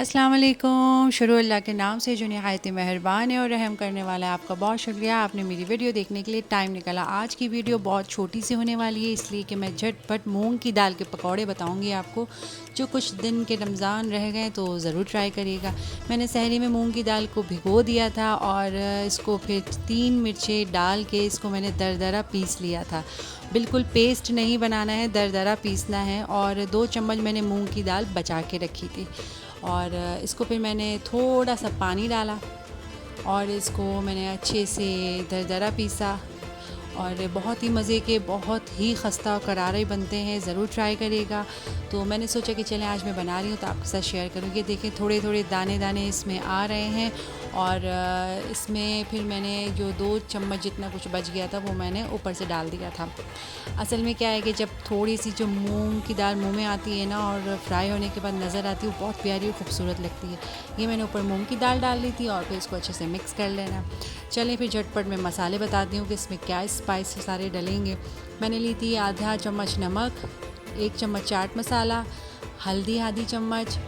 अस्सलाम वालेकुम। शुरू अल्लाह के नाम से जो निहायत मेहरबान है और रहम करने वाला है। आपका बहुत शुक्रिया, आपने मेरी वीडियो देखने के लिए टाइम निकाला। आज की वीडियो बहुत छोटी सी होने वाली है, इसलिए कि मैं झटपट मूंग की दाल के पकौड़े बताऊंगी आपको। जो कुछ दिन के रमज़ान रह गए तो ज़रूर ट्राई करिएगा। मैंने सहरी में मूंग की दाल को भिगो दिया था और इसको फिर 3 मिर्चें डाल के इसको मैंने दरदरा पीस लिया था। बिल्कुल पेस्ट नहीं बनाना है, दरदरा पीसना है। और 2 चम्मच मैंने मूंग की दाल बचा के रखी थी और इसको फिर मैंने थोड़ा सा पानी डाला और इसको मैंने अच्छे से दरदरा पीसा। और बहुत ही मज़े के, बहुत ही खस्ता और करारे बनते हैं, ज़रूर ट्राई करिएगा। तो मैंने सोचा कि चलें आज मैं बना रही हूँ तो आपके साथ शेयर करूँ। ये देखें थोड़े थोड़े दाने दाने इसमें आ रहे हैं। और इसमें फिर मैंने जो 2 चम्मच जितना कुछ बच गया था वो मैंने ऊपर से डाल दिया था। असल में क्या है कि जब थोड़ी सी जो मूंग की दाल मुंह में आती है ना और फ्राई होने के बाद नज़र आती है, वो बहुत प्यारी और खूबसूरत लगती है। ये मैंने ऊपर मूंग की दाल डाल दी थी और फिर इसको अच्छे से मिक्स कर लेना। चलें फिर झटपट मैं मसाले बताती हूँ कि इसमें क्या स्पाइस सारे डलेंगे। मैंने ली थी आधा चम्मच नमक, 1 चम्मच चाट मसाला, हल्दी आधी चम्मच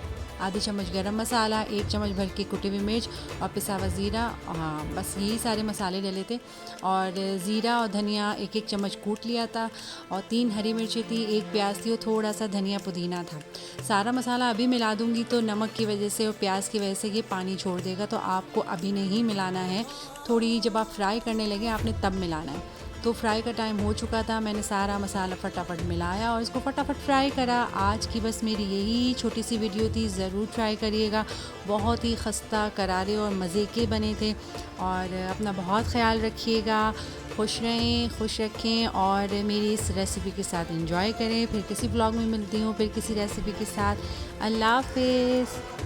गरम मसाला, 1 चम्मच भर के कुटी हुई मिर्च और पिसा हुआ ज़ीरा। हाँ, बस यही सारे मसाले डले थे। और ज़ीरा और धनिया 1-1 चम्मच कूट लिया था और 3 हरी मिर्ची थी, 1 प्याज थी और थोड़ा सा धनिया पुदीना था। सारा मसाला अभी मिला दूँगी तो नमक की वजह से और प्याज की वजह से ये पानी छोड़ देगा, तो आपको अभी नहीं मिलाना है। थोड़ी जब आप फ्राई करने लगे आपने तब मिलाना है। तो फ्राई का टाइम हो चुका था, मैंने सारा मसाला फटाफट मिलाया और इसको फटाफट फ्राई करा। आज की बस मेरी यही छोटी सी वीडियो थी, ज़रूर ट्राई करिएगा। बहुत ही खस्ता करारे और मज़े के बने थे। और अपना बहुत ख़्याल रखिएगा, खुश रहें, खुश रखें और मेरी इस रेसिपी के साथ एंजॉय करें। फिर किसी ब्लॉग में मिलती हूँ, फिर किसी रेसिपी के साथ। अल्लाह हाफ़िज़।